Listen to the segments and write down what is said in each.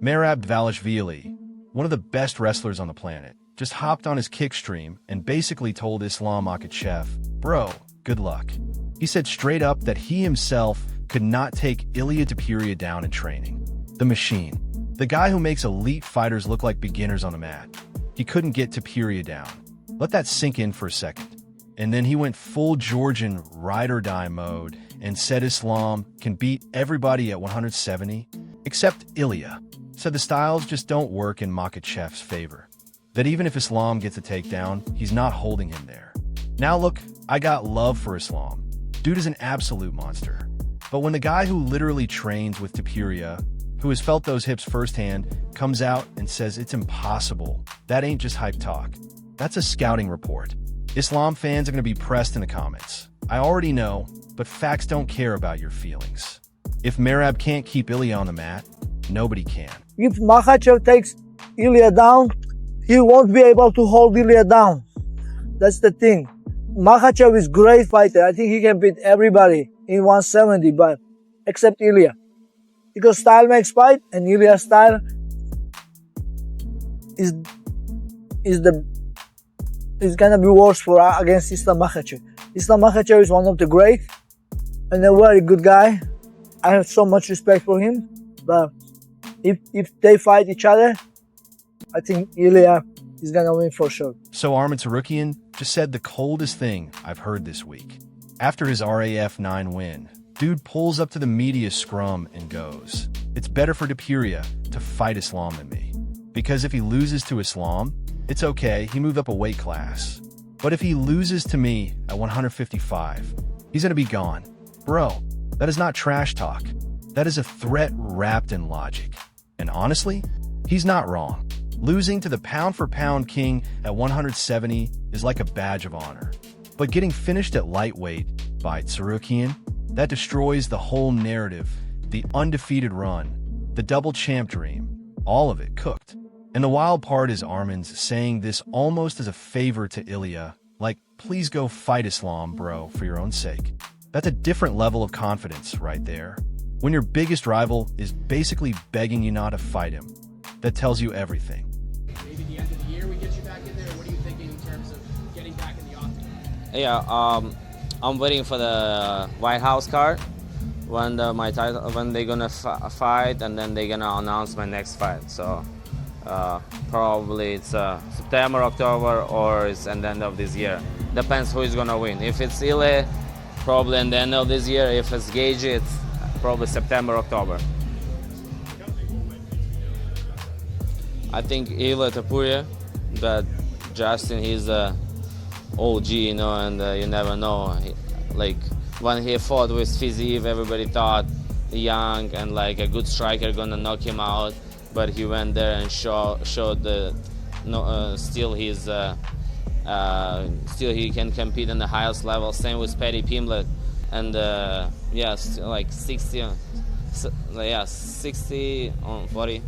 Merab Dvalishvili, one of the best wrestlers on the planet, just hopped on his kick stream and basically told Islam Makhachev, "Bro, good luck." He said straight up that he himself could not take ILIA Topuria down in training. The machine. The guy who makes elite fighters look like beginners on the mat. He couldn't get Topuria down. Let that sink in for a second. And then he went full Georgian ride-or-die mode and said Islam can beat everybody at 170, except ILIA. Said the styles just don't work in Makhachev's favor. That even if Islam gets a takedown, he's not holding him there. Now look, I got love for Islam. Dude is an absolute monster. But when the guy who literally trains with Topuria, who has felt those hips firsthand, comes out and says it's impossible, that ain't just hype talk. That's a scouting report. Islam fans are going to be pressed in the comments. I already know, but facts don't care about your feelings. If Merab can't keep ILIA on the mat, nobody can. If Makhachev takes ILIA down, he won't be able to hold ILIA down. That's the thing. Makhachev is a great fighter. I think he can beat everybody in 170, but except ILIA. Because style makes fight, and ILIA's style is gonna be worse for against Islam Makhachev. Islam Makhachev is one of the great and a very good guy. I have so much respect for him. But if they fight each other, I think ILIA is gonna win for sure. So Arman Tsarukyan just said the coldest thing I've heard this week. After his RAF 9 win, dude pulls up to the media scrum and goes, "It's better for Topuria to fight Islam than me. Because if he loses to Islam, it's okay, he moved up a weight class. But if he loses to me at 155, he's gonna be gone." Bro, that is not trash talk. That is a threat wrapped in logic. And honestly, he's not wrong. Losing to the pound-for-pound king at 170 is like a badge of honor. But getting finished at lightweight by Tsarukyan, that destroys the whole narrative, the undefeated run, the double champ dream, all of it cooked. And the wild part is Arman's saying this almost as a favor to ILIA, like, please go fight Islam, bro, for your own sake. That's a different level of confidence right there. When your biggest rival is basically begging you not to fight him, that tells you everything. Maybe the end of the year we get you back in there. What are you thinking in terms of getting back in the octagon? Yeah, I'm waiting for the White House card when when they're gonna fight, and then they're gonna announce my next fight. So probably it's September, October, or it's at the end of this year. Depends who is gonna win. If it's ILIA, probably at the end of this year. If it's Gage, it's probably September, October. I think ILIA Topuria, but Justin, he's a OG, you know, and you never know. Like when he fought with Fiziev, everybody thought young and like a good striker gonna knock him out, but he went there and showed the still he can compete in the highest level. Same with Paddy Pimblett, and yeah, like 60 on 40.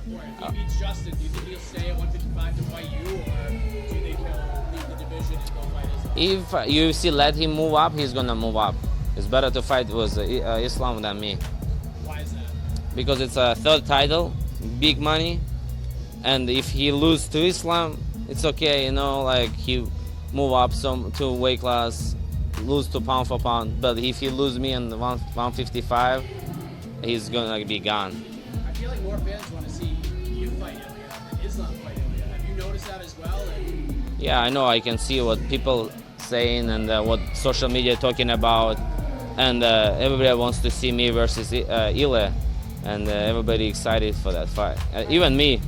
If he beats Justin, do you think he'll stay at 155 to fight you, or do you think he'll leave the division and go fight Islam? If UFC let him move up, he's gonna move up. It's better to fight with Islam than me. Why is that? Because it's a third title, big money, and if he lose to Islam, it's okay, you know, like he move up to weight class, lose to pound for pound. But if he lose me in the 155, he's gonna be gone. I feel like more fans want to see you fight ILIA than Islam fight ILIA. Have you noticed that as well? Yeah, I know. I can see what people saying and what social media talking about, and everybody wants to see me versus ILIA, and everybody excited for that fight, even me.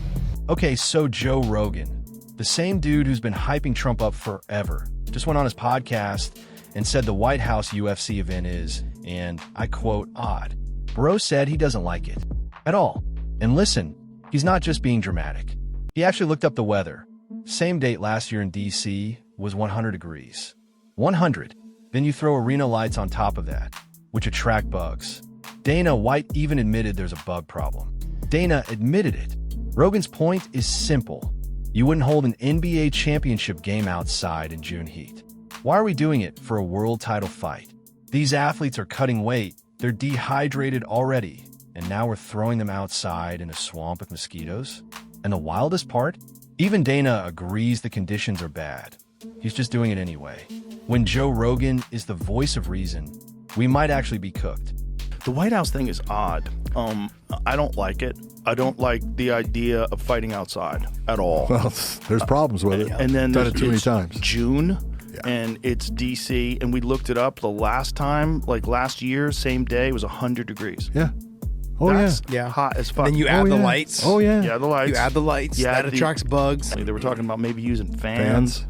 Okay, so Joe Rogan, the same dude who's been hyping Trump up forever, just went on his podcast and said the White House UFC event is, and I quote, odd. Bro said he doesn't like it at all. And listen, he's not just being dramatic. He actually looked up the weather. Same date last year in DC was 100 degrees. 100. Then you throw arena lights on top of that, which attract bugs. Dana White even admitted there's a bug problem. Dana admitted it. Rogan's point is simple. You wouldn't hold an NBA championship game outside in June heat. Why are we doing it for a world title fight? These athletes are cutting weight. They're dehydrated already. and now we're throwing them outside in a swamp with mosquitoes? And the wildest part? Even Dana agrees the conditions are bad. He's just doing it anyway. When Joe Rogan is the voice of reason, we might actually be cooked. The White House thing is odd. I don't like it. I don't like the idea of fighting outside at all. Well, there's problems with it. And then done it too many it's times. June, and it's DC, and we looked it up the last time, like last year, same day, it was 100 degrees. Yeah. Oh, That's Yeah. hot as fuck. Then you add the yeah. lights. Oh, yeah. Yeah, the lights. You add the lights. Yeah, That attracts bugs. They were talking about maybe using fans.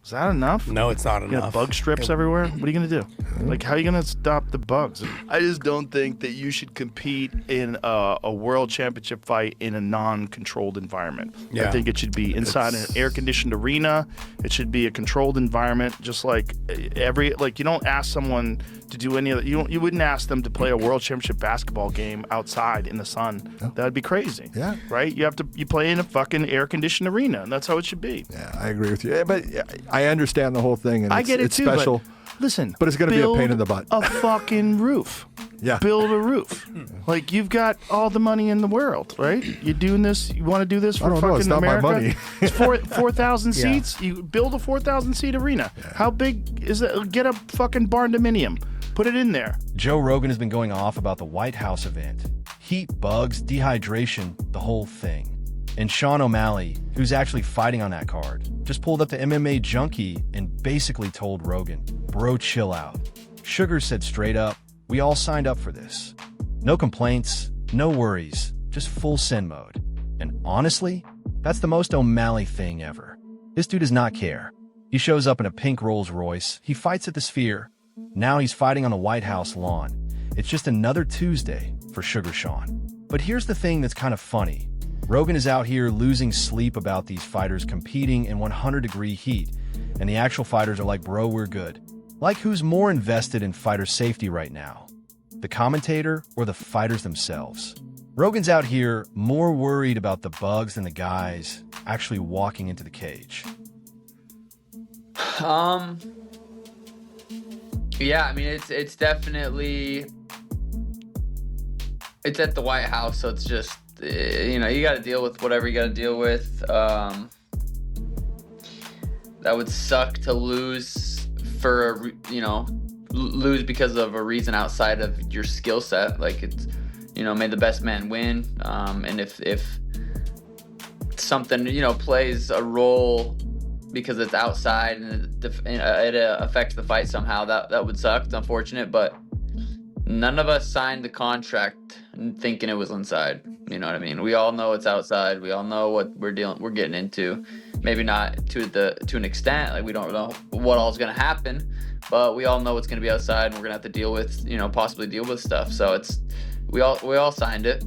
Is that enough? No, it's not You got enough. bug strips everywhere? What are you going to do? Like, how are you going to stop the bugs? I just don't think that you should compete in a world championship fight in a non-controlled environment. Yeah. I think it should be inside an air-conditioned arena. It should be a controlled environment, just like you don't ask someone to do any of that. You wouldn't ask them to play a world championship basketball game outside in the sun. No. That'd be crazy. Yeah. Right? You play in a fucking air-conditioned arena, and that's how it should be. Yeah, I agree with you. But I understand the whole thing, and I get it it's too, special. but listen, But it's gonna be a build pain in the butt. A fucking roof. Yeah. Build a roof. Like, you've got all the money in the world, right? You're doing this. You want to do this for I don't fucking know, it's not my America? money. It's 4,000 seats. You build a 4,000 seat arena. How big is it? Get a fucking barn dominium. Put it in there. Joe Rogan has been going off about the White House event. Heat, bugs, dehydration, the whole thing. And Sean O'Malley, who's actually fighting on that card, just pulled up to MMA Junkie and basically told Rogan, bro, chill out. Sugar said straight up, we all signed up for this. No complaints, no worries, just full send mode. And honestly, that's the most O'Malley thing ever. This dude does not care. He shows up in a pink Rolls Royce, he fights at the Sphere. Now he's fighting on the White House lawn. It's just another Tuesday for Sugar Sean. But here's the thing that's kind of funny. Rogan is out here losing sleep about these fighters competing in 100-degree heat, and the actual fighters are like, bro, we're good. Like, who's more invested in fighter safety right now? The commentator or the fighters themselves? Rogan's out here more worried about the bugs than the guys actually walking into the cage. Yeah, I mean, it's definitely, it's at the White House, so it's just, you know, you got to deal with whatever you got to deal with. That would suck to lose for lose because of a reason outside of your skill set. Like, it's, may the best man win. And if something plays a role because it's outside and it affects the fight somehow, that would suck. It's unfortunate, but none of us signed the contract thinking it was inside. You know what I mean? We all know it's outside. We all know what we're getting into. Maybe not to an extent. Like, we don't know what all is going to happen, but we all know it's going to be outside, and we're going to have to deal with, possibly deal with stuff. So we all signed it.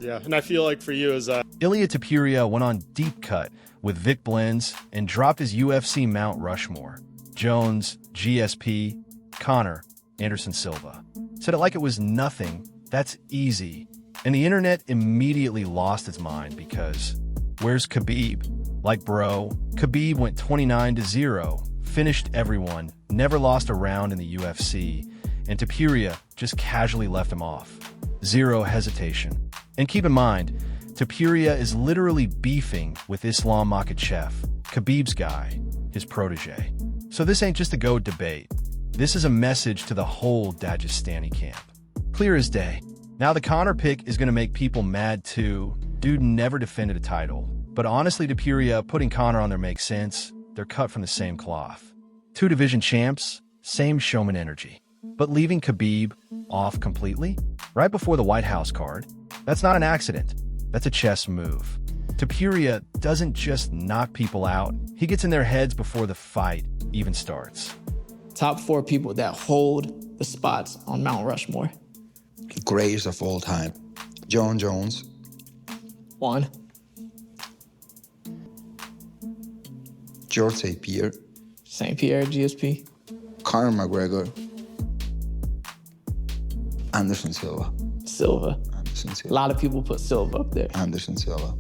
Yeah, and I feel like for you is ILIA Topuria went on deep cut with Vic Blends and dropped his UFC Mount Rushmore. Jones, GSP, Connor, Anderson Silva. Said it like it was nothing. That's easy. And the internet immediately lost its mind because where's KHABIB? Like, bro, KHABIB went 29-0, finished everyone, never lost a round in the UFC, and Topuria just casually left him off. Zero hesitation. And keep in mind, Topuria is literally beefing with Islam Makhachev, KHABIB's guy, his protege. So this ain't just a GOAT debate. This is a message to the whole Dagestani camp. Clear as day. Now the Connor pick is going to make people mad too. Dude never defended a title. But honestly, Topuria putting Connor on there makes sense. They're cut from the same cloth. 2 division champs, same showman energy. But leaving KHABIB off completely? Right before the White House card? That's not an accident. That's a chess move. Topuria doesn't just knock people out. He gets in their heads before the fight even starts. Top 4 people that hold the spots on Mount Rushmore. Greatest of all time. John Jones. 1. George St. Pierre. St. Pierre, GSP. Conor McGregor. Anderson Silva. Silva. Anderson A Silva. lot of people put Silva up there. Anderson Silva.